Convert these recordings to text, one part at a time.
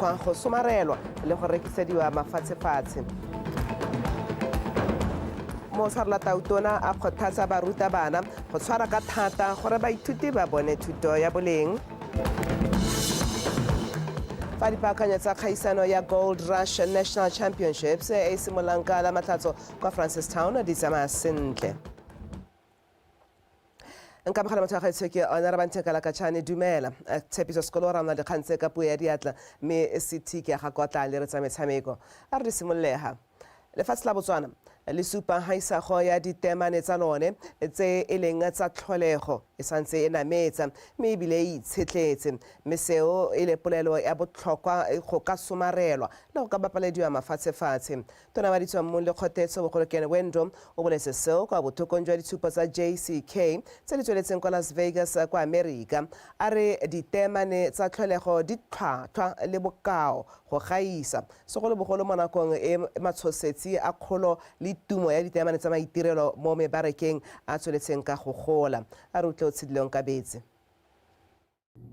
tswa go somarelwa le go rekisediwa mafatshefatshe. Mosarla Tautona a kgothatsa barutabana go tshwara ka thata gore baithuti ba bone thuto ya boleng. Fa dipaakanyo tsa kgaisano ya Gold Rush National Championships e simololang ka Lamatlhatso kwa Francistown di tsamaya sentle. Nka mogala motho wa gaetsho ke Honorable Kalakachane dumela tshepiso sekolo ra nna dikgang tse ka puo ya diatla mme CT ke ga kwa tla le re tsa metshameko a re simolleha lefatshe la Botswana le supa haisago ya ditemane tsa lone tse e leng tsa tlholego e santse e nametsa mme ebile e itshetletse mme seo e le polelo ya botlhokwa go ka somarelwa le go ka bapalediwa mafatshefatshe. Tona ba ditswa mo le kgotetso bogolokene Wendo o boletse seo kwa bothokong jwa ditshupo tsa JCK tse di tsweletseng kwa Las Vegas kwa America a re ditemane tsa tlholego di tlhwatlhwa le bokao go gaisa segolobogolo mo nakong e matshosetsi a kgolo le tumo ya ditemane tsa maitirelo mo mebarekeng a tsweletseng ka go gola a re utlwe o tshedileng ka betse.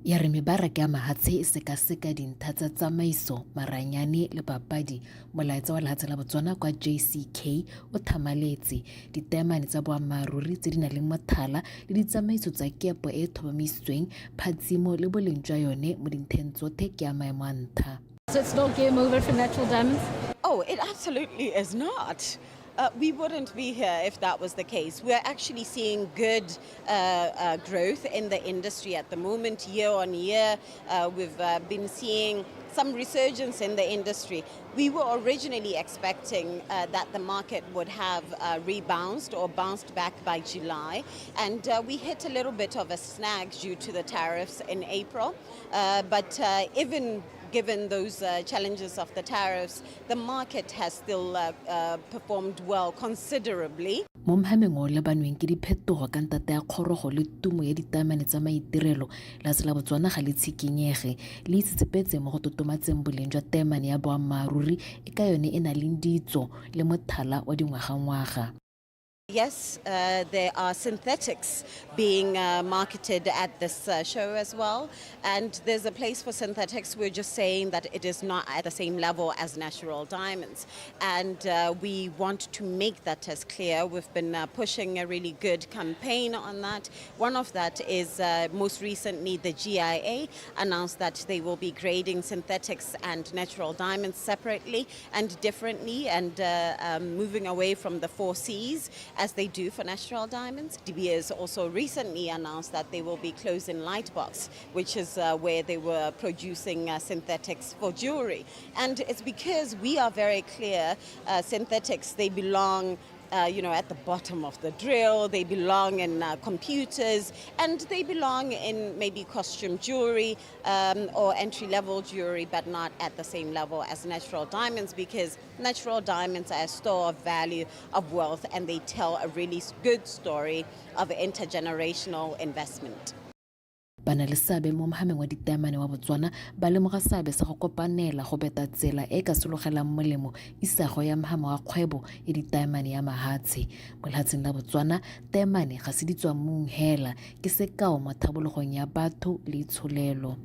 Ya re mebaraka ya mahatshe e sekaseka dintlha tsa tsamaiso maranyane le papadi molaetsa wa lehatshe la Botswana kwa JCK o thamaletse ditemane tsa boammaaruri tse di nang le mothala le ditsamaiso tsa kepo e thobamisitsweng phatsimo le boleng jwa yone mo dintlheng tsotlhe ke ya maemo a ntlha. So it's not game over for natural diamonds? Oh, it absolutely is not. We wouldn't be here if that was the case. We're actually seeing good growth in the industry at the moment, year on year. We've been seeing some resurgence in the industry. We were originally expecting that the market would have rebounded or bounced back by July, and we hit a little bit of a snag due to the tariffs in April. But even given those challenges of the tariffs, the market has still performed well considerably. Mo mohameng o lebanweng ke diphetogo ka ntata ya kgorogo le tumo ya ditamane tsa maitirelo lefatshe la Botswana ga le tshikinyege le itsetsepetse mo go totomatseng boleng jwa temane ya boammaaruri e ka yone e na leng ditso le mothala wa dingwagangwaga. Yes, there are synthetics being marketed at this show as well, and there's a place for synthetics. We're just saying that it is not at the same level as natural diamonds, and we want to make that as clear. We've been pushing a really good campaign on that. One of that is most recently the GIA announced that they will be grading synthetics and natural diamonds separately and differently, and moving away from the 4 Cs as they do for natural diamonds. De Beers also recently announced that they will be closing Lightbox, which is where they were producing synthetics for jewelry. And it's because we are very clear, synthetics, they belong at the bottom of the drill, they belong in computers, and they belong in maybe costume jewelry or entry-level jewelry, but not at the same level as natural diamonds, because natural diamonds are a store of value, of wealth, and they tell a really good story of intergenerational investment. Bana le seabe mo mohameng wa ditamane wa Botswana ba lemoga seabe sa go kopanela go beta tsela e ka sologelang molemo isago ya mohama wa kgwebo ya ditamane ya mahatshe mo lehatsheng la Botswana. Temane ga se ditswa mong hela ke sekao mo thabologong ya batho le itsholelo.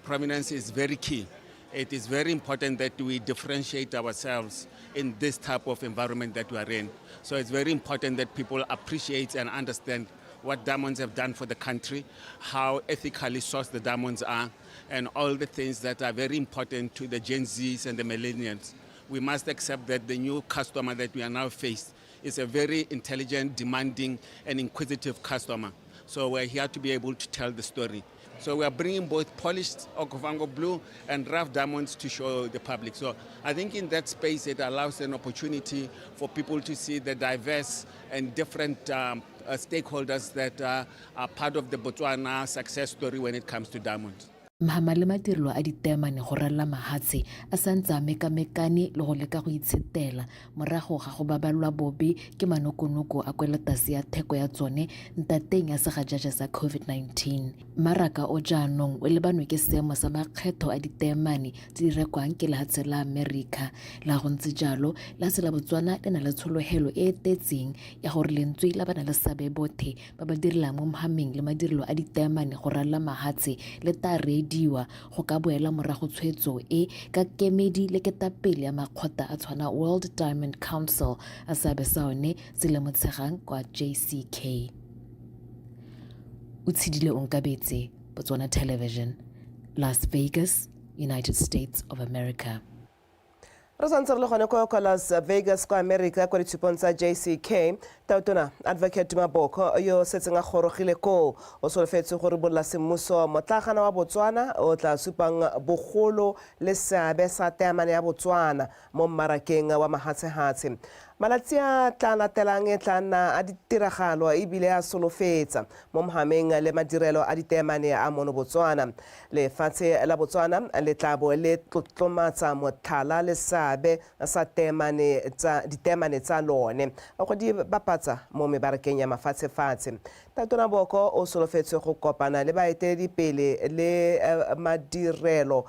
Prominence is very key. It is very important that we differentiate ourselves in this type of environment that we are in. So it's very important that people appreciate and understand what diamonds have done for the country, how ethically sourced the diamonds are, and all the things that are very important to the Gen Zs and the millennials. We must accept that the new customer that we are now faced is a very intelligent, demanding, and inquisitive customer. So we're here to be able to tell the story. So we are bringing both polished Okavango Blue and rough diamonds to show the public. So I think in that space it allows an opportunity for people to see the diverse and different stakeholders that are part of the Botswana success story when it comes to diamonds. Mahama le madirelo a ditemane go ralla mahatshe a santse a mekamekane le go leka go itshetela morago ga go babalwa bobe ke manokonoko a kweletase ya theko ya tsone ntateng ya segajaja sa COVID-19. Maraka o jaanong o lebanwe ke seemo sa makgetho a ditemane tse di rekwang ke lehatshe la America. La go ntse jalo lehatshe la Botswana le na le tshologelo e tetseng ya gore lentswe la bana le sabe bothe ba ba direlang mo mohameng le madirelo a ditemane go ralla mahatshe le ta ready tshegediwa go ka boela morago tshwetso e ka kemedi le ketapele ya makgotla a tshwana World Diamond Council a seabe sa one se lemotshegang kwa JCK. Utshidile Onkabetse, Botswana Television, Las Vegas, United States of America. Re santse re le gone kwa Las Vegas kwa America kwa ditshupong tsa JCK. Tautona Advocate Maboko yo setseng a gorogile ko o solofetse gore bolla semmuso motlagana wa Botswana o tla supang bogolo le seabe sa teamane ya Botswana mo mmarakeng wa mahatshehatse. Malatsi a tla latelang e tla nna a ditiragalo ebile a solofetsa mo mohameng le madirelo a diteamane a mono Botswana. Lefatshe la Botswana le tla bo le tlotlomatsa motlhala le seabe sa diteamane tsa lone go di bapatsa mo mebarakeng ya mafatshefatshe. Tautona Boko o solofetse go kopana le baeteledipele le madirelo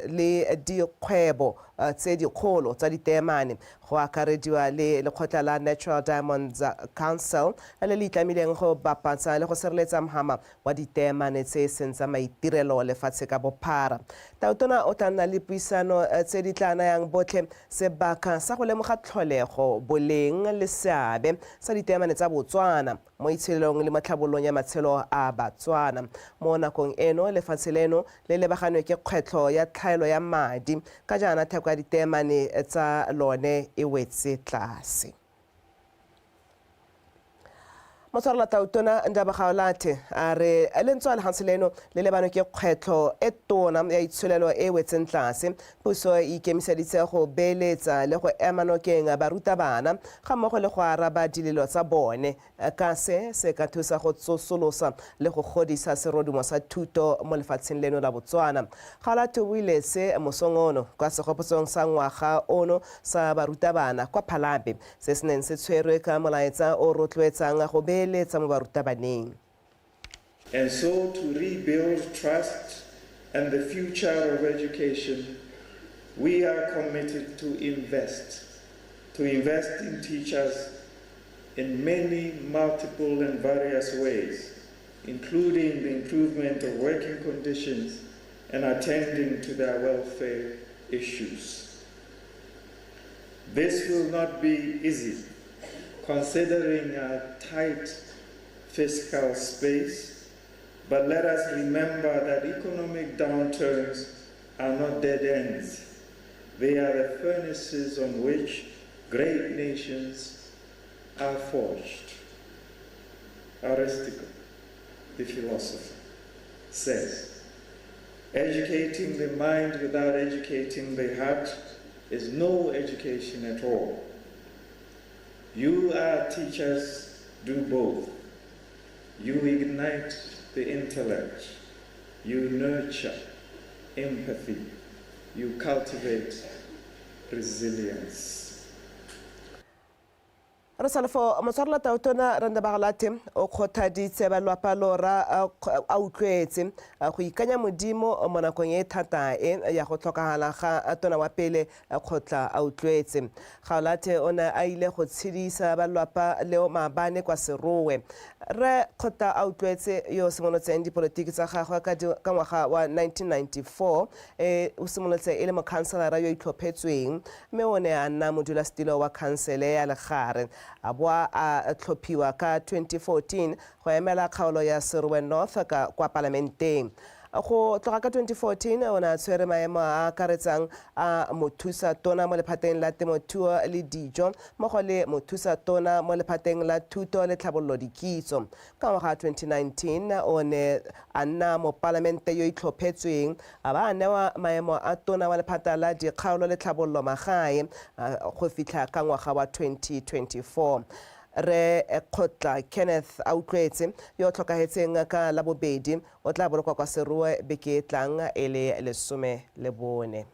le dikgwebo tse dikgolo tsa diteamane go akarediwa le lekgotla la Natural Diamonds Council le le itlamileng go bapatsa le go sireletsa mohama wa diteamane tse sentsa maitirelo lefatshe ka bophara. Tautona o tla nna le puisano tse di tla nayang botlhe sebaka sa go lemoga tlholego boleng le seabe sa diteamane tsa Botswana mo itshelong le matlhabolong ya matshelo a Batswana. Mo nakong eno lefatshe leno le lebaganwe ke kgwetlho ya tlhaelo ya madi ka jaana theko ya diteamane tsa lone e wetse tlase. Motswarela Tautona Ndabagaolathe a re lentswe le hanse leno le lebane ke kgwetlho e tona ya itshulelo e wetseng tlase. Puso e ikemiseditse go beeletsa le go ema nokeng barutabana ga mmogo le go araba dilelo tsa bone ka se ka thusa go tsosolosa le go godisa serodumo sa thuto mo lefatsheng leno la Botswana. Gaolathe o ile se mosong ono kwa segopotsong sa ngwaga ono sa barutabana kwa Phalape se se neng se tshwerwe ka molaetsa o rotloetsang go beeletsa mo barutabaneng. And so to rebuild trust and the future of education, we are committed to invest in teachers in many multiple and various ways, including the improvement of working conditions and attending to their welfare issues. This will not be easy, considering a tight fiscal space, but let us remember that economic downturns are not dead ends. They are the furnaces on which great nations are forged. Aristotle, the philosopher, says, educating the mind without educating the heart is no education at all. You are teachers, do both. You ignite the intellect, you nurture empathy, you cultivate resilience. Rasalfo motswarela Tautona Ndabagaolathe o kgothaditse balwapa lora a utlwetse go ikanya modimo mo nakong e thata e ya go tlhokagala ga tona wa pele kgotla a utlwetse. Gaolathe o ne a ile go tshedisa balwapa leo maabane kwa Serowe. Re kgotla a utlwetse yo simolotseng dipolotiki tsa gagwe ka ngwaga wa 1994 o simolotse e le mokhanselara yo itlhophetsweng mme o ne a nna modulasetilo wa khansele ya Legare. A boa a tlhophiwa ka 2014 go emela kgaolo ya Serowe North kwa parlamenteng. Go tloga ka 2014 o ne a tshwere maemo a akaretsang a mothusa tona mo lephateng la temothuo le dijo mmogo le mothusa tona mo lephateng la thuto le tlhabololo dikitso. Ka ngwaga 2019 o ne a nna mo parlamente yo itlhophetsweng a ba a newa maemo a tona wa lephata la dikgaolo le tlhabololo magae go fitlha ka ngwaga wa 2024. Re kgotla Kenneth a utlwetse yo tlhokagetseng ka la bobedi o tla bolokwa kwa Serowe beke tlang e le 14.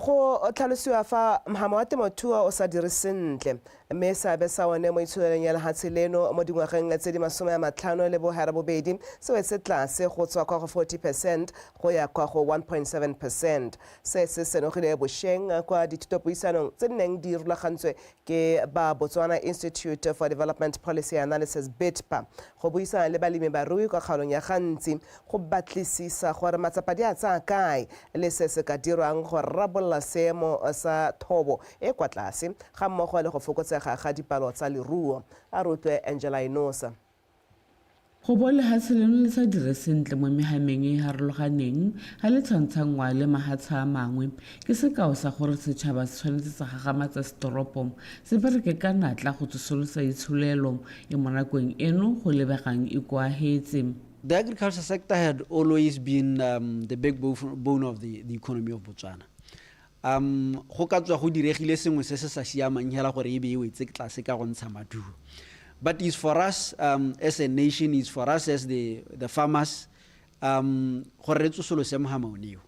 go tlhalosiwa fa mohamo wa temothuo o sa dire sentle mme seabe sa one mo itsholeleng ya lehatshe leno mo dingwageng tse di 52 se wetse tlase go tswa kwa go 40% go ya kwa go 1.7%. Se se senogile bošeng kwa dithutopuisanong tse di neng di rulagantswe ke ba Botswana Institute for Development Policy Analysis BITPA go buisana le balemi barui kwa kgaolong ya gantsi go batlisisa gore matsapa di a tsaya kae le se se ka dirwang go rarabolla seemo sa thobo e kwa tlase ga mmogo le go fokotsega ga dipalo tsa leruo. A rutwe Angela Inosa. Go bo lehatshe leno le sa dire sentle mo mehameng e harologaneng ga le tshwantshangwa le mahatshe a mangwe ke sekao sa gore setšhaba se tshwanetse sa gagamatsa setoropo se bereke ka natla go tsosolosa itsholelo e mo nakong eno go lebegang e koagetse. The agriculture sector had always been the backbone of the economy of Botswana. Go ka tswa go diregile sengwe se se sa siamang hela gore e be e wetse ke tlase ka go ntsha maduo. But it's for us as a nation, it's for us as the farmers, gore re tsosolose mohama oneo.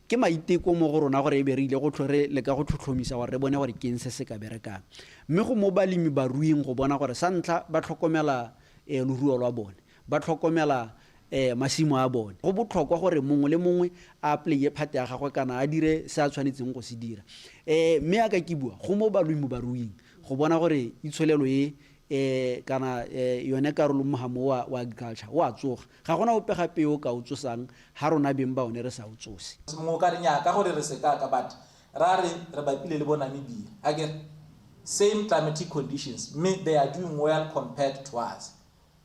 Ke maiteko mo go rona gore e be re ile go tlhore le ka go tlhotlhomisa gore re bone gore ke eng se se ka berekang. Mme go mo balemi baruing go bona gore sa ntlha ba tlhokomela leruo lwa bone, ba tlhokomela masimo a bone. Go botlhokwa gore mongwe le mongwe a play part ya gagwe kana a dire se a tshwanetseng go se dira. Mme a ka ke bua go mo balemi baruing go bona gore itsholelo kana yone karolo mohamo wa agriculture wa tsoga ga gona ope gape o ka o tsosang ha rona beng ba one re sa o tsose mo ka dinya ka gore re se ka but ra re bapile le bona Namibia again same climatic conditions they are doing well compared to us.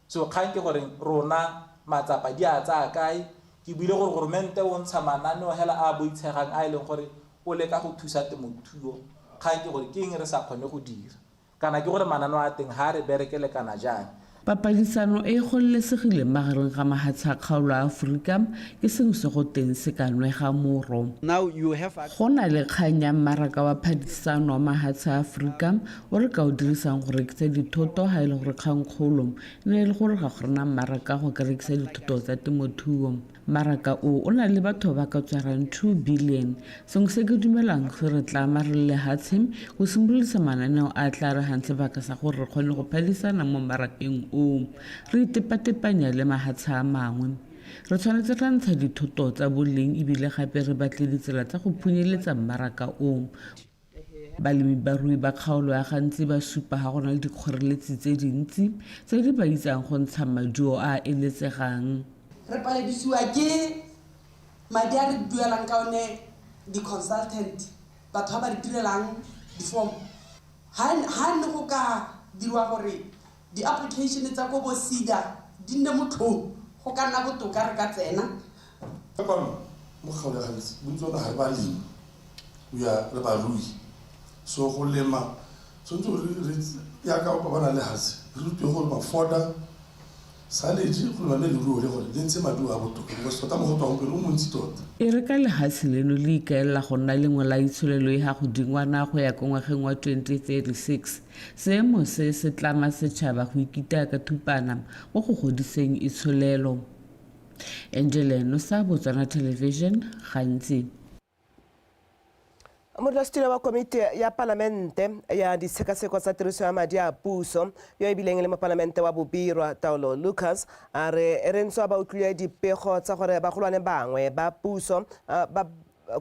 So kgang ke gore rona matsapa di a tsa kae ke buile gore government o ntsha mananeo hela a boitshegang a ileng gore o le ka go thusa temothuo kgang ke gore ke eng re sa kgone go dira kana ke gore mananeo a teng ha re berekele kana jang. Papadisano e gololesegile magareng ga mahatshe a kgaolo a Aforika ke sengwe se go teng se ka nwega moro. Now you have go na le kgang ya mmaraka wa phadisano wa mahatshe a Aforika o re ka o dirisang go rekisa dithoto ha e le gore kgangkgolo ne le gore ga gorena mmaraka go ka rekisa dithoto tsa temothuo. Mmaraka o na le batho ba ka tswarang 2 billion. Sengwe se ke dumelang se re tla marele lehatshe go simololisa mananeo a tla re hantle baka sa gore re kgone go phadisana mo mmarakeng o re itepatepanya le mahatshe a mangwe. Re tshwanetse ra ntsha dithoto tsa boleng ebile gape re batle ditsela tsa go phunyeletsa mmaraka o. Balemi barui ba kgaolo ya gantsi ba supa ga gona le dikgoreletsi tse dintsi tse di ba itsang go ntsha maduo a eletsegang. Re paledisiwa ke madi a re duelang ka one di-consultant batho ba re direlang di-form ha ne go ka dirwa gore di-application tsa ko bo SEDA di nne motlhong go ka nna botoka re ka tsena ka mo kgaolo ya gantsi bontsi ona ga re balemi re barui so go lema tshwanetse yaka o ba na le hatsi re rutwe gore mafoda saleji go lwana le ruo le gore le ntse maduo a botoka go sota mo go tswa go pele o montsi tota. E re ka lehatshe leno le ikaelela go nna lengwe la itsholelo e ga go dingwana go ya ko ngwageng wa 2036. Seemo se se tlama setšhaba go ikita ka thupana mo go godiseng itsholelo. Angela Inosa, Botswana Television, gantsi. Modulasetilo wa komiti ya palamente ya ditshekaseko tsa tiriso ya madi a puso yo e bileng le mo palamente wa Bobirwa Taolo Lucas a re rentswa ba utlwile dipego tsa gore bagolwane bangwe ba puso ba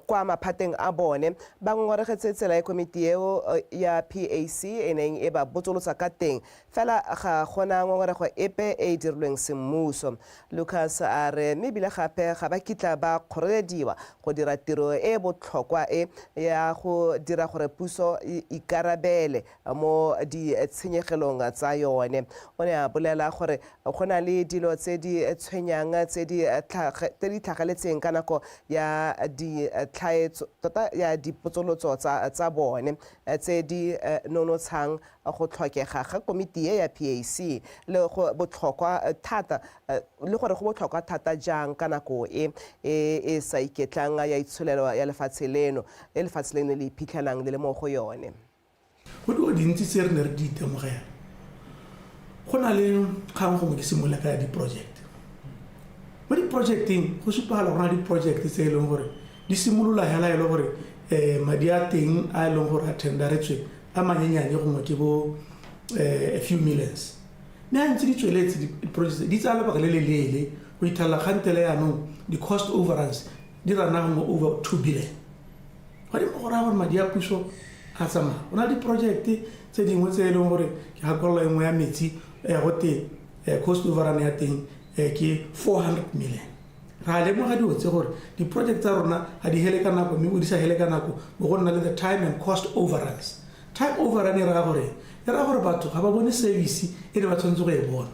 kwa maphateng a bone ba ngoregetse tsela ya komiti eo ya PAC e neng e ba botsolotsa ka teng fela ga gona ngongorego epe e dirilweng semmuso. Lucas a re mme bile gape ga ba kitla ba kgorelediwa go dira tiro e botlhokwa ya go dira gore puso ikarabele mo ditshenyegelong tsa yone. O ne a bolela gore go na le dilo tse di tshwenyang tse di tlhageletseng ka nako ya tlhaetso tota ya dipotsolotso tsa bone tse di nonotshang go tlhokega ga komiti ya PAC le go botlhokwa thata le gore go botlhokwa thata jang ka nako e sa iketlang ya itsholelo ya lefatshe leno le iphitlhelang le mo go yone. Go di dintsi se re ne re di itemogela go na le kgang go mo ke simolla ka di-project mo di-projecting go supagala go na di-project tse e leng gore di simolola hela e le gore madi a teng a leng gore a tenderetswe a manyenyane gongwe ke bo a few millions mme a ntse di tsweletse di-projects di tsaya lebaka le le leele go ithalela kgantele yaanong di-cost overruns di rana gongwe over 2 billion ga di mo go raya gore madi a puso a tsamaya go na le diprojekte tse dingwe tse e leng gore ke gakolola engwe ya metsi gote cost overrun ya teng ke 400 million ra lemoga dio tse gore di-project tsa rona ga di hele ka nako mme o di sa hele ka nako bo go nna le the time and cost overruns. Time overrun e raya gore batho ga ba bone service e ne ba tshwanetse go e bona.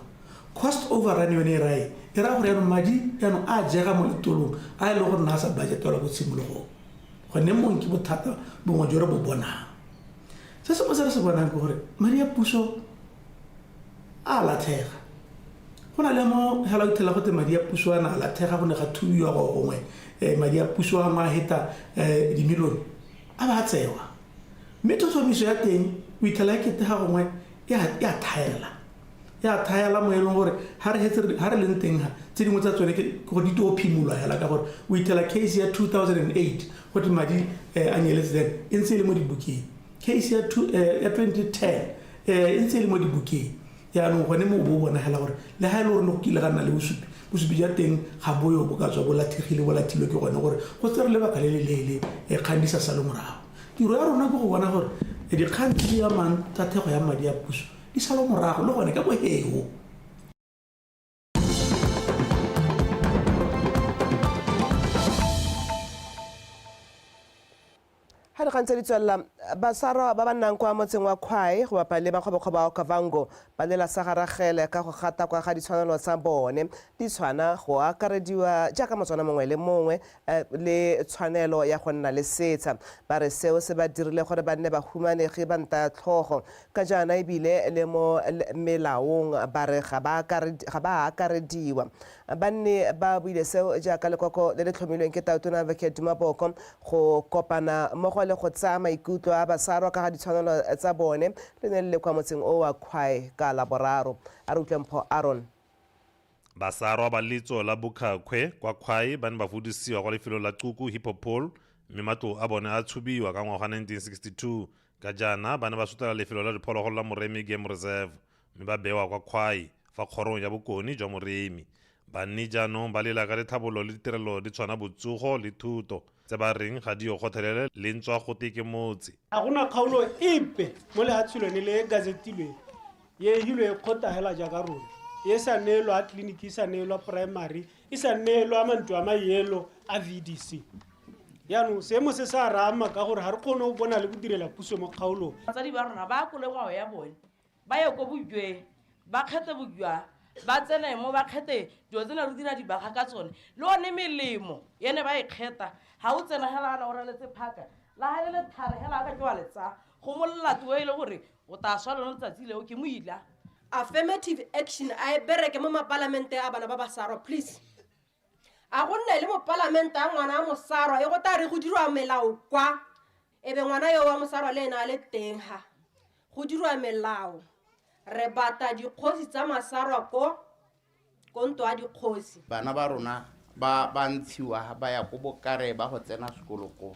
Cost overrun yone e raya gore yaanong madi yaanong a jega mo letolong a e leng gore na a sa budgetela ko tshimologong gonne mong ke bothata bongwe jo re bo bonang. Se sengwe se re se bonang ke gore madi a puso a latlhega go na le mo hela o ithela gote madi a puso a na a latlhega go ne ga thubiwa go gongwe madi a puso a ngwa heta dimilione a ba tsewa mme tsomiso ya teng o ithela e kete ga gongwe ya thaela mo e leng gore ga re leng teng ga tse dingwe tsa tsone ke go di to phimolwa hela ka gore o ithela case ya 2008 gote madi a nyeletse then e ntse e le mo dibukeng case ya 2010 e ntse e le mo dibukeng yaanong gone mo bo bona hela gore le ga e le gore le go kile ga nna le bosupi ja teng ga boyo bo ka tswa bo lathilwe ke gone gore go tsere lebaka le le leele kgang di sa sale morago. Tiro ya rona ke go bona gore dikgang tse di amang tsa thego ya madi a puso di sale morago le gone ka boheo. Ha re gantse di tswella basara ba ba nnang kwa motseng wa Khwai go bapa le bakgobakgoba wa Kavango ba lela sagaragele ka go gata kwa ga ditshwanelo tsa bone di tshwana go akarediwa jaaka motswana mongwe le mongwe le tshwanelo ya go nna le setsha ba re seo se ba dirile gore ba nne ba humanegi ba nta tlhogo ka jana ebile le mo melaong ba re ga ba akarediwa ba nne ba buile seo jaaka lekoko le le tlhomilweng ke Tatona Veket Dumaboko go kopana mo le go tsaya maikutlo a basarwa ka ga ditshwanelo tsa bone le ne le kwa motseng o wa Khwai ka Laboraro a re utlwe mpho Aaron. Basarwa ba litso la Bukhakwe kwa Khwai ba ne ba fudisiwa kwa lefelo la Cuku Hippopole mme matlo a bone a tshubiwa ka ngwaga 1962 ka jana ba ne ba sutela lefelo la diphologolo la Moremi Game Reserve mme ba bewa kwa Khwai fa kgorong ya bokoni jwa Moremi. Banni jaanong ba lela ka dithabololo le ditirelo di tshwana botsogo le thuto tse ba reng ga di kgothelele le ntswa go teke motse. A gona kgaolo epe mo lehatshulwane le gazetilweng ye hilwe kgota hela jaaka rona ye sa neelwa tleliniki sa neelwa primary e sa neelwa mantlo a mayelo a VDC. Yaanong seemo se sa rama ka gore ga re kgone go bona le go direla puso mo kgaolong. Batsadi ba rona ba kole ngwao ya bone ba ye ko bojweng ba kgethe bojwa ba tsene mo ba kgethe dio tsena re dira dibaga ka tsone le one melemo yene ba e kgetha ha o tsena hela ana o reletse phaka la ha le thare hela ka jwa letsa go mollati o ile gore o ta swa lona tsatsi leo ke moila. Affirmative action a bereke mo mapalamente a bana ba basarwa please a go nne le mo parlamente a ngwana a mosarwa e go ta re go dirwa melao kwa ebe ngwana yo wa mosarwa le ena le teng ha go dirwa melao re bata dikgosi tsa masarwa ko ntwa dikgosi. Bana ba rona ba ntshiwa ba ya go bokare ba go tsena sekolo ko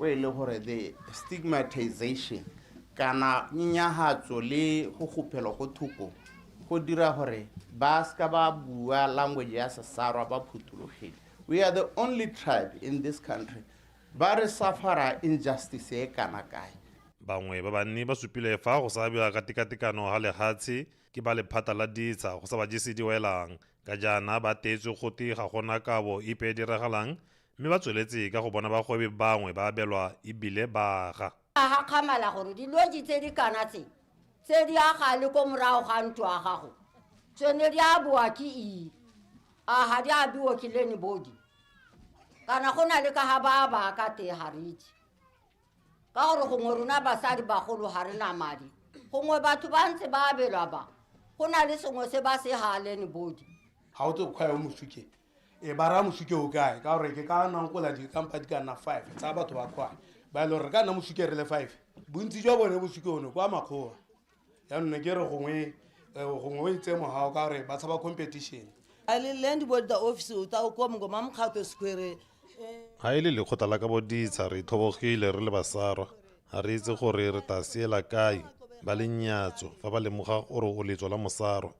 e le gore the stigmatization kana nyahatso le go gophelwa go thoko go dira gore ba ska ba bua language ya sesarwa ba phutulogile. We are the only tribe in this country ba re suffer injustice e kana kae. Bangwe ba banni ba supile fa go sa bua ka tekatekano ha lehatshe ke ba lephata la ditsa go sa ba jise di welang ka jana ba tetswe goti ga gona kabo ipe diragalang mme ba tsweletse ka go bona ba gwebe bangwe ba belwa ibile ba ga ha khamala gore di loji tse di kana tse di aga le ko morago ga ntwa gago tsone di a bua ke ha di a bua ke leni body kana gona le ka ha ba ka te hariti ka gore go ngoruna basadi ba golo ha rena madi gongwe batho ba ntse ba belwa ba gona le sengwe se ba se haleni body ha o tlo khwa o mosuke e bara mosuke o kae ka gore ke ka nang kola di kampa di kana 5 tsa batho ba khwa ba lo re ka na mosuke re le 5 bontsi jwa bone mosuke ono kwa makgowa ya nne ke re gongwe itse mo ha o ka re ba tsaba competition ale land board the office o ta ko mo mamkhato square ga e le lekgotla la ka boditsha re thobogile re le basarwa ga re itse gore re ta seela kae ba lenyatso fa ba lemoga gore o letso la mosarwa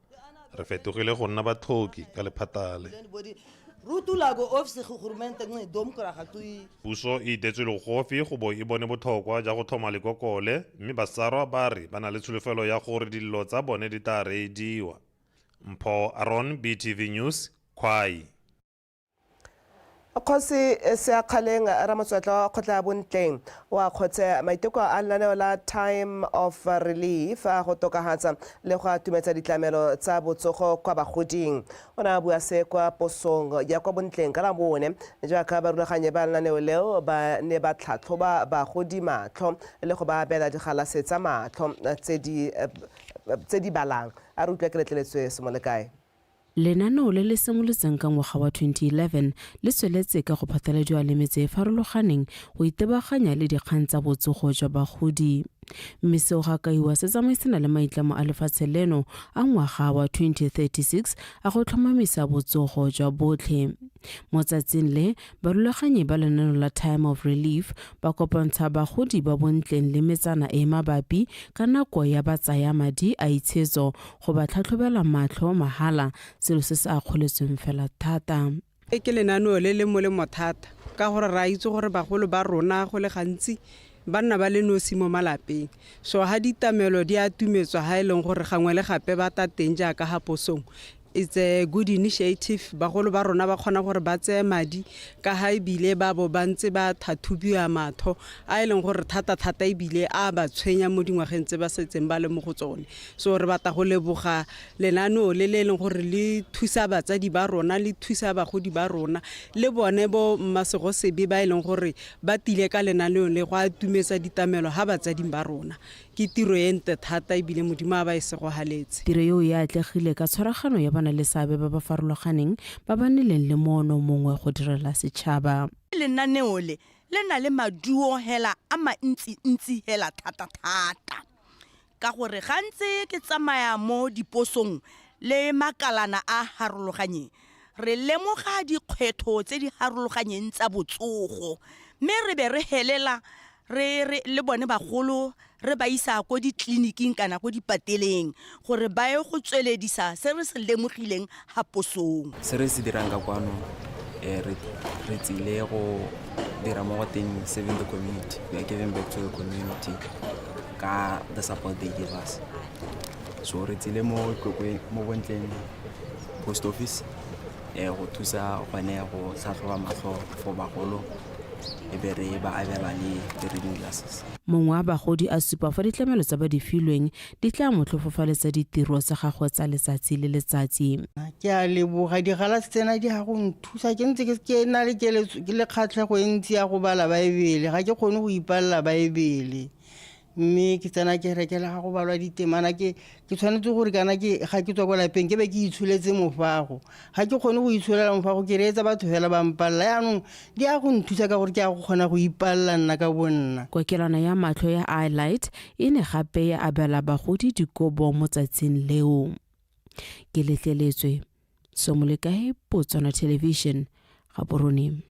re fetogile go nna bathoki ka lephatale puso e itetswe legofi go bo e bone botlhokwa ja go thoma lekokole mme basarwa ba re ba na le tsholofelo ya gore dilo tsa bone di tla reidiwa. Mpho Aron, BTV News, Khwai. Kgosi Seakgaleng Ramotswetla wa kgotla ya bontleng wa kgotse maiteko a lenaneo la Time of Relief a go tokagatsa le go atumetsa ditlamelo tsa botsogo kwa bagoding. O ne a bua se kwa posong ya kwa bontleng ka Labone jaaka barulaganye ba lenaneo leo ba ne ba tlhatlhoba bagodi matlho le go ba abela digalase tsa matlho tse di balang. A re utlwa ke letleletswe Semolekae. Lenaneo le le simolotseng ka ngwaga wa 2011 le tsweletse ka go phatlaladiwa le metse e farologaneng go itebaganya le dikgang tsa botsogo jwa bagodi. Mme seo ga kaiwa se tsamaisana le maitlamo a lefatshe leno a ngwaga wa 2036 a go tlhomamisa botsogo jwa botlhe. Mo tsatsing le barulaganye ba lenaneo la Time of Relief ba kopantsha bagodi ba bontleng le metsana e mabapi ka nako ya batsaya madi a itshetso go ba tlhatlhobela matlho mahala, selo se se akgoletsweng fela thata. Ke lenaneo le le molemo thata ka gore ra itse gore bagolo ba rona go le gantsi ba nna ba le nosi mo malapeng, so ha ditamelo di atumetswa ha e leng gore gangwe le gape ba ta teng jaaka ha posong. It's a good initiative. Bagolo ba rona ba kgona gore ba tseye madi ka ha ebile ba bo ba ntse ba thathubiwa matho a e leng gore thata ebile a ba tshwenya mo dingwageng tse ba setseng ba le mo go tsone. So re batla go leboga lenaneo le leng gore le thusa batsadi ba rona, le thusa bagodi ba rona, le bone bo mmasego sebe ba e leng gore ba tile ka lenaneo le go atumetsa ditamelo ha batsadi ba rona. Ke tiro e ntle thata ebile modimo a ba e segohaletse. Tiro eo ya atlegile ka tshwaragano ya bana le seabe ba ba farologaneng ba ba neleng le mono mongwe go direla setšhaba. Lenaneo le na le maduo hela a mantsi hela thata ka gore gantse ke tsamaya mo diposong le makalana a harologanyeng re lemoga dikgwetho tse di harologanyeng tsa botsogo mme re be re helela re le bone bagolo re ba isa ko ditleliniking kana ko dipateleng gore ba ye go tsweledisa se re se lemogileng ha posong. Se re se dirang ka kwano re tsile go dira mo go teng serving the community. We are giving back to the community ka the support they give us. So re tsile mo bontleng post office go thusa gone go tlhatlhoba matlho for bagolo e be re ba abela le reading glasses. Mongwe a bagodi a supa fa ditlamelo tsa ba di filweng di tla motlhofofaletsa ditiro tsa gagwe tsa letsatsi le letsatsi. Ke a leboga digalase tsena di ga go nthusa ke ntse ke na le kgatlhego e ntsi ya go bala baebele ga ke kgone go ipalela baebele mme ke tsena ke rekela ga go balwa ditemana ke tshwanetse gore kana ga ke tswa kwa lapeng ke be ke itshuletse mofago ga ke kgone go itshulela mofago ke reetsa batho fela ba mpalela yaanong di a go nthusa ka gore ke a go kgona go ipalela nna ka bonna. Kokelana ya matlho ya Eyelight e ne gape ya abela bagodi dikobo mo tsatsing leo. Ke letleletswe Somolekae, Botswana Television, Gaborone.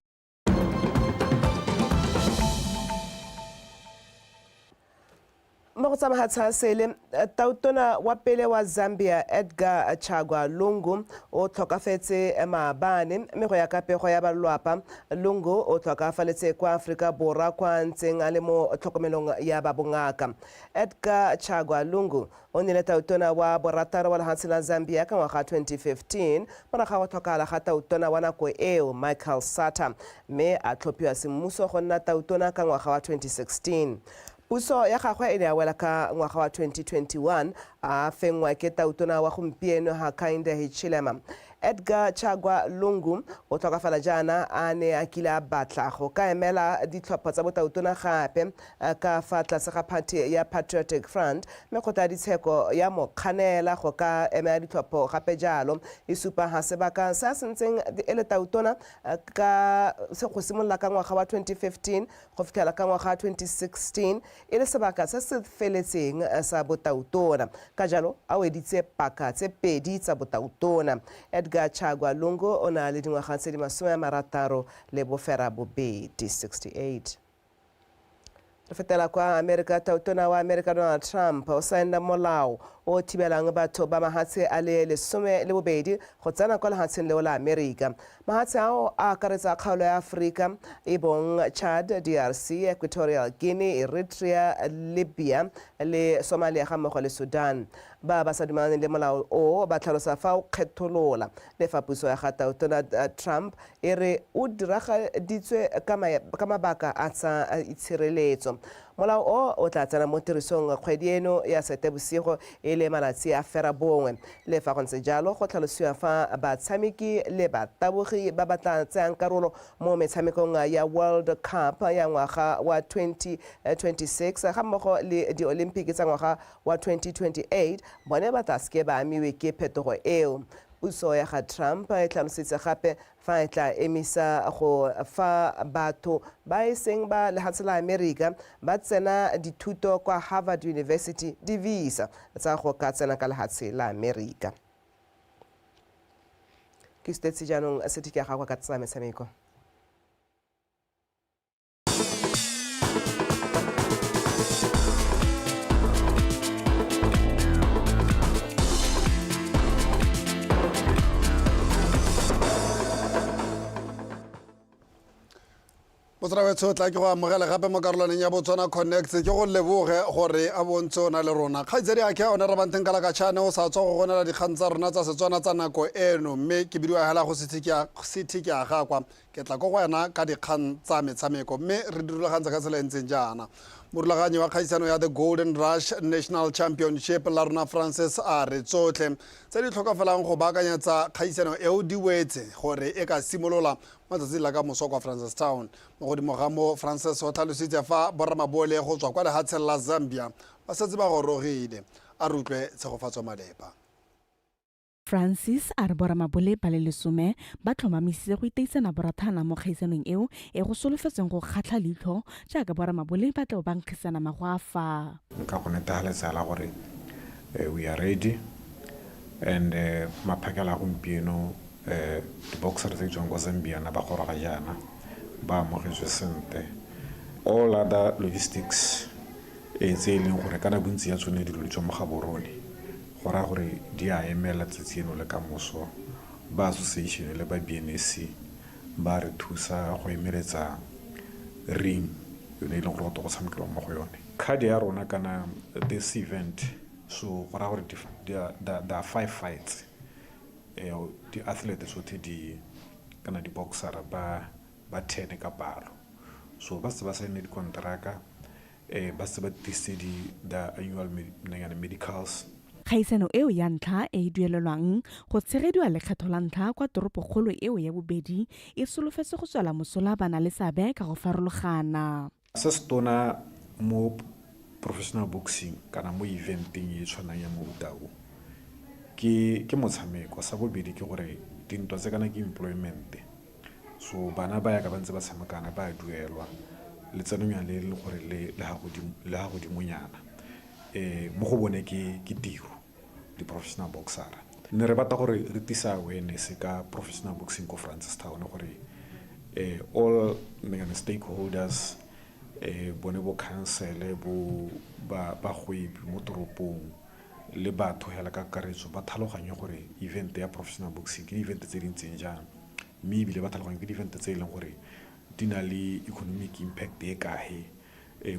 Mo go tsamagatsha sele tautona wa pele wa Zambia Edgar Chagwa Lungu o tlhokafetse maabane mme go ya ka pego ya balwapa Lungu o tlhokafaletse kwa Afrika Borwa kwa ntseng a le mo tlhokomelong ya babongaka. Edgar Chagwa Lungu o nnile tautona wa borataro wa lefatshe la Zambia ka ngwaga 2015 morago ga go tlhokala ga tautona wa nako eo Michael Sata mme a tlhophiwa semmuso go nna tautona ka ngwaga wa 2016. Puso ya gagwe e ne a wela ka ngwaga wa 2021 a fengwa ke tautona wa gompieno Hakainde Hichilema. Edgar Chagwa Lungu o tlhokafala jaana a ne a kile a batla go ka emela ditlhopha tsa botautona gape ka fa tlase ga party ya Patriotic Front mme go ta ditsheko ya mo kganela go ka emela ditlhopho gape jalo e supa ha sebaka sa sentseng e le tautona ka se go simolla ka ngwaga wa 2015 go fitlhela ka ngwaga wa 2016 e le sebaka se se feletseng sa botautona ka jalo a weditse paka tse pedi tsa botautona. Edgar Chagwa Lungu o na le dingwaga tse di 62 68. Re fetela kwa America. Tona wa America Donald Trump o saena molao o thibelang batho ba mahatshe a le 12 go tsena kwa lehatsheng leo la America. Mahatshe ao a akaretsa kgaolo ya Afrika e bong Chad, DRC, Equatorial Guinea, Eritrea, Libya le Somalia ga mmogo le Sudan. Ba sa dumelane le molao o ba tlhalosa fa o kgetholola le fa puso ya ga Tona Trump e re o diragaditswe ka mabaka a tsa itshireletso. Molao o tla tsena mo tirisong kgwedi eno ya Seetebosigo e le malatsi a fera bongwe. Le fa go ntse jalo go tlhalosiwa fa batshameki le batabogi ba ba tla tsayang karolo mo metshamekong ya World Cup ya ngwaga wa 2026 ga mmogo le di-Olympic tsa ngwaga wa 2028 bone ba tla seke ba amiwe ke phetogo eo. Puso ya ga Trump e tlhalositse gape fa e tla emisa go fa batho ba eseng ba lehatshe la America ba tsena dithuto kwa Harvard University di-visa tsa go ka tsena ka lehatshe la America. Ke stetsi jaanong seti ke ga kwa ka tsa metshameko. Botsrawetso tla ke go amogela gape mo karolwaneng ya Botswana Connect ke go leboge gore a bontse o na le rona kgaitsedi a ke a one re banteng ka lakatšhane o sa tswa go gonela dikgang tsa rona tsa Setswana tsa nako eno mme ke bidiwa hela go sethiki a gakwa ke tla go wena ka dikgang tsa metshameko mme re dirulagantse ka tsela ntseng jaana morulaganyi wa kgaisano ya the Golden Rush National Championship la rona Francis a re tsotlhe tse di tlhokafalang go baakanyetsa kgaisano eo di wetse gore e ka simolola matsatsi la ka moso kwa Francistown mo godimo ga mo Francis o tlhalositse fa boramabole go tswa kwa lehatsheng la Zambia ba setse ba gorogile a rutlwe tshegofatso Malepa. Francis a re boramabole ba le 10 ba tlhomamisitse go iteisana borathana mo kgaisanong eo e go solofetseng go kgatlha leitlho jaaka boramabole ba tla bankgisana mago a fa. Nka go netefaletsa la gore we are ready and maphakela a gompieno di-boxer tse tswang kwa Zambia na ba goroga jaana ba amogetswe sente. All other logistics tse e leng gore kana bontsi ya tsone dilo di tswa mo gaborone gora gore di a emela tsatsi eno le ka moso ba association le ba BNC ba re thusa go emeletsa ring yone e leng gore go tshamekelwa mo go yone card ya rona kana this event so gora gore there are 5 fights the athletes wote di kana di boxer ba 10 ka palo so ba se ba saene di kontraka ba se ba tisedi the annual medicals. Kgaisano eo ya ntlha e duelelwang go tshegediwa lekgetho la ntlha kwa toropokgolo eo ya bobedi e solofetse go tswela mosola bana le seabe ka go farologana. Se se tona mo professional boxing kana mo eventing e tshwanang ya mo Botao ke motshameko sa bobedi ke gore dintwa tse kana ke employment so bana ba ya ka bantse ba tshamekana ba duelwa le tsenonyana le gore le ha godimonyana mo go bone ke tiro di professional boxer ne re batla gore re tisa awareness ka professional boxing ko Francistown gore all stakeholders bone bo council bo ba gwebi mo toropong le batho hela ka karetso ba tlhaloganya gore event ya professional boxing ke event tse dintseng jang mme bile ba tlhaloganya ke event tse e leng gore di na le economic impact e kae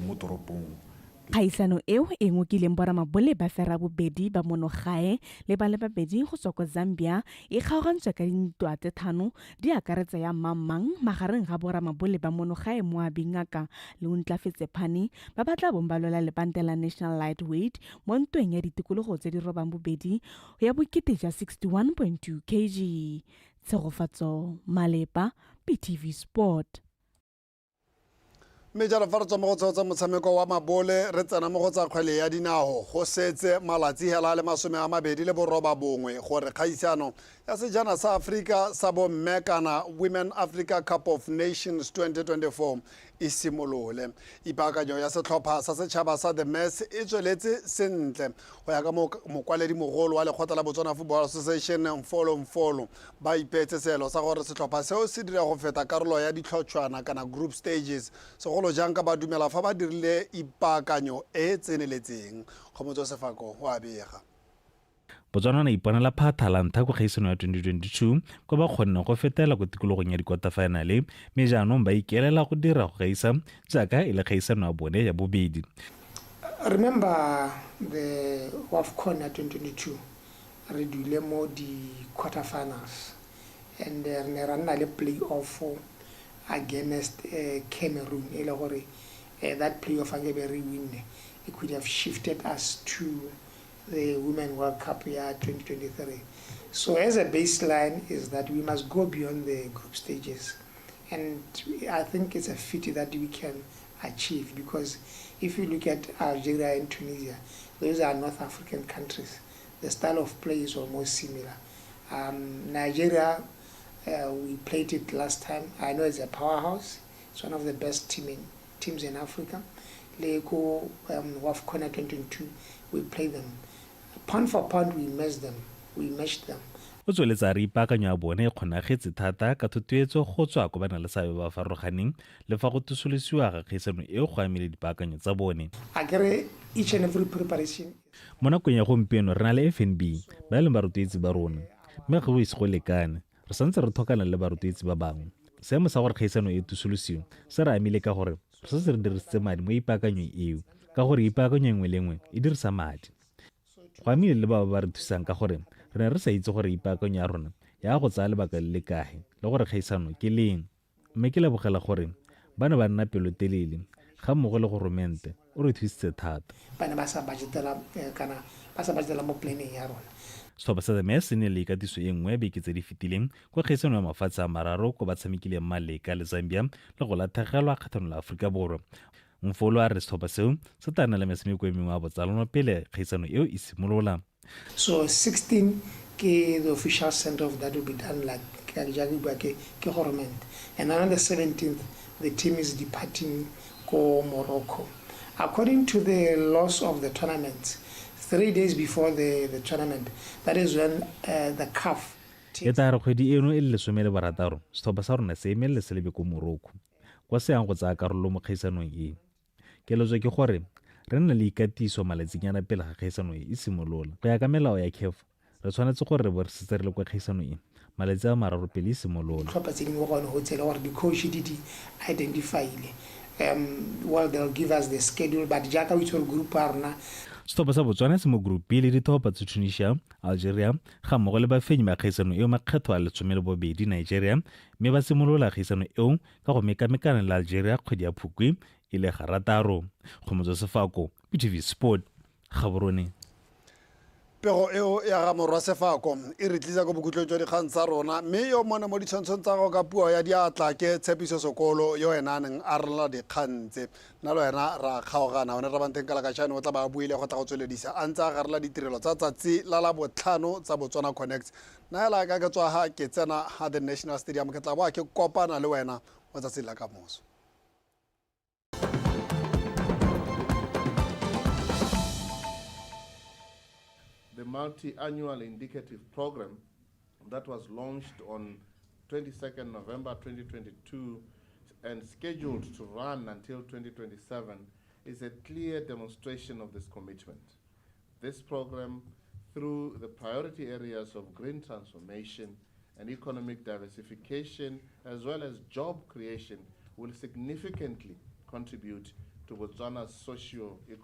mo toropong. Kgaisano eo e ngokileng boramabole ba fera bobedi ba monogae le ba le babedi go tswa kwa Zambia e kgaogantswe ka dintwa tse 5 di akaretsa ya mamang magareng ga boramabole ba monogae mo Abingaka le Ntlafetse Phani ba batla bombalola le bante la National Lightweight mo ntweng ya ditikologo tse di robang bobedi ya bokete ja 61.2 kg. Tshegofatso Malepa, PTV Sport. mme jalo fa re tswa mo go tsa motshameko wa mabole re tsena mo go tsa kgwele ya dinao go setse malatsi hela le 29 gore kgaisano ya sejana sa Africa sa bomme kana Women Africa Cup of Nations 2024 e simolole. Ipaakanyo ya setlhopha sa setšhaba sa The Mess e tsweletse sentle go ya ka mokwaledi mogolo wa lekgotla la Botswana Football Association Mfolo ba ipeetse seelo sa gore setlhopha seo se dira go feta karolo ya ditlhotshwana kana group stages segolo jang ka ba dumela fa ba dirile ipaakanyo e tseneletseng. Kgomotso Sefako o a bega. Botswana na iponela phathalanta go kgaisano ya 2022 kwa ba kgonne go fetela go tikologong ya dikota finale mme jaanong ba ikelela go dira go gaisa jaaka e le kgaisano ya bone ya bobedi. Remember the WAFCON 2022 re duile mo di quarterfinals and re ne ra nna le play-off against Cameroon e le gore that play-off a be re winne. It could have shifted us to the Women World Cup year 2023. So as a baseline is that we must go beyond the group stages. And I think it's a feat that we can achieve because if you look at Algeria and Tunisia, those are North African countries. The style of play is almost similar. Nigeria, we played it last time. I know it's a powerhouse. It's one of the best teams in Africa. Lego, WAFCON 2022, we play them. Pound for pound, we matched them. O tsweletsa re ipaakanyo ya bone e kgonagetse thata ka thothoetso go tswa ko bana le seabe ba farologaneng le fa go tusolosiwa ga kgaisano eo go amile dipaakanyo tsa bone. Each and every preparation. Mo nakong ya gompieno re na le FNB ba e leng barutwetsi ba rona mme go ise go lekane re santse re thokana le barutwetsi ba bangwe. Seemo sa gore kgaisano e tusolosiwa se re amile ka gore re setse re dirisitse madi mo ipaakanyo eo ka gore ipaakanyo nngwe le nngwe e dirisa madi. Go amile le ba ba re thusang ka gore re ne re sa itse gore ipaakanyo ya rona ya go tsaya lebaka le le kae le gore kgaisano ke leng mme ke lebogela gore ba ne ba nna pelotelele ga mmogo le go romente o re thusitse thata. Ba ne ba sa budgetela mo planning ya rona. Setlhopha sa The Mess ne le ikatiso e nngwe beke tse di fetileng kwa kgaisano ya mafatshe a mararo ko ba tshamekileng Maleka le Zambia le go latlhegelwa kgatlhanong la Aforika Borwa. Mfolo a re setlhopha seo se tana le metshameko e mengwe a botsalano pele kgaisano eo e simolola. So 16 ke the official send off that will be done like ke Horment. And on the 17th the team is departing go Morocco. According to the laws of the tournament, 3 days before the tournament, that is when the CAF e tla re kgwedi eno e le 16 setlhopha sa rona se emelele se lebe ko Morocco kwa se yang go tsaya karolo mo kgaisanong e. Keletso ke gore re nna le ikatiso malatsinyana pele ga kgaisano e simolola. Go ya ka melao ya CAF re tshwanetse gore re bo re setse re le kwa kgaisano e malatsi a mararo pele e simolola. Tlhopha tse dingwe gone go tsela gore di-coach di identifyile well they'll give us the schedule but jaaka o itse group a rona setlhopha sa Botswana se mo group le ditlhopha tsa Tunisia, Algeria ga mmogo le bafenyi ba kgaisano eo makgetho a 12 Nigeria mme ba simolola kgaisano eo ka go mekamekana le Algeria kgwedi ya Phukwi e le garataro. Kgomotso Sefako, PTV Sport, Gaborone. Pego eo ya ga morwa Sefako e re tlisa go bokutlong jwa dikgang tsa rona mme yo mona mo ditshwantshong tsa go ka puo ya diatla ke Tshepiso Sokolo yo ena neng a rela dikgang tse nna le wena ra kgaogana o ne ra banteng kala ka tšhane o tla ba buile go tla go tsweledisa a ntse a garela ditirelo tsa tsatsi la la botlhano tsa Botswana Connect nna hela ka ke tswa ha ke tsena ha the National Stadium ke tla boa ke kopana le wena o tsa tsela ka moso. The multi-annual indicative program that was launched on 22nd November 2022 and scheduled to run until 2027 is a clear demonstration of this commitment. This program, through the priority areas of green transformation and economic diversification, as well as job creation, will significantly contribute to Botswana's socio-economic